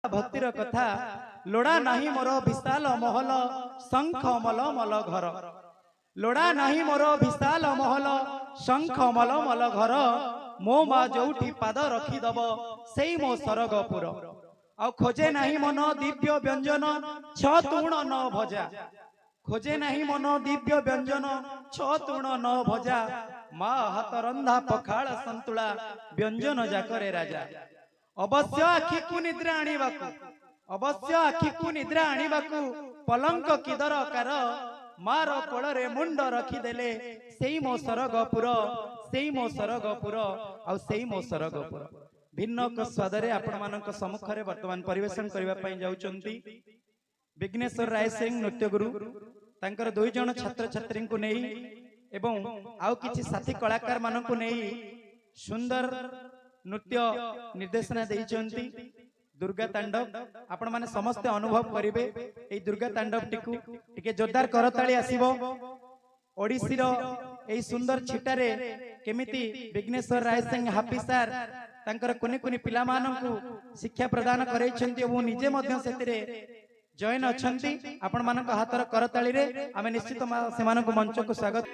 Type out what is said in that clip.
भक्तिर कथा लोड़ा नाही मोर विशाल महल शंख मल मल घर लोड़ा नाही मोर विशाल महल शंख मल मल घर मो माँ जोठी पाद रखीदब से मो सरगपुर आ खोजे नाही मन दिव्य व्यंजन छतुण न भजा खोजे नाही मन दिव्य व्यंजन छतुण न भजा माँ हाथ रंधा पखाल संतुला व्यंजन जाकरे राजा अवश्य आखि को निद्रा आनिबाकू अवश्य आखि को निद्रा आनिबाकू पलंक की दरकार मार कोଳରେ मुंड रखीदेले सेई मो सरगपुर सेई मो सरगपुर आ सेई मो सरगपुर भिन्न स्वादरे आपण मानक सम्मुखरे वर्तमान परिवेशन करबा पई जाउचंती विघ्नेश्वर राय सिंह नृत्य गुरु तांकर दुई जण छात्र छात्री को नेई एवं आउ किछि साथी कलाकार मानक नेई सुंदर नृत्य निर्देशना देइचंती दुर्गा तांडव आपण माने समस्त अनुभव करिवे ए दुर्गा तांडव टिकु टिके जोरदार करताली आसीबो ओडिसी रो ए सुंदर छिटारे केमिति विघ्नेश्वर राय सिंह हापी सर तांकर कोनी कोनी पिला माननकु शिक्षा प्रदान करैछंती ओ निजे मध्य सेतिरे जॉइन अछंती आपण मानक हातर करताली रे आमे निश्चित सेमानकु मंच को स्वागत।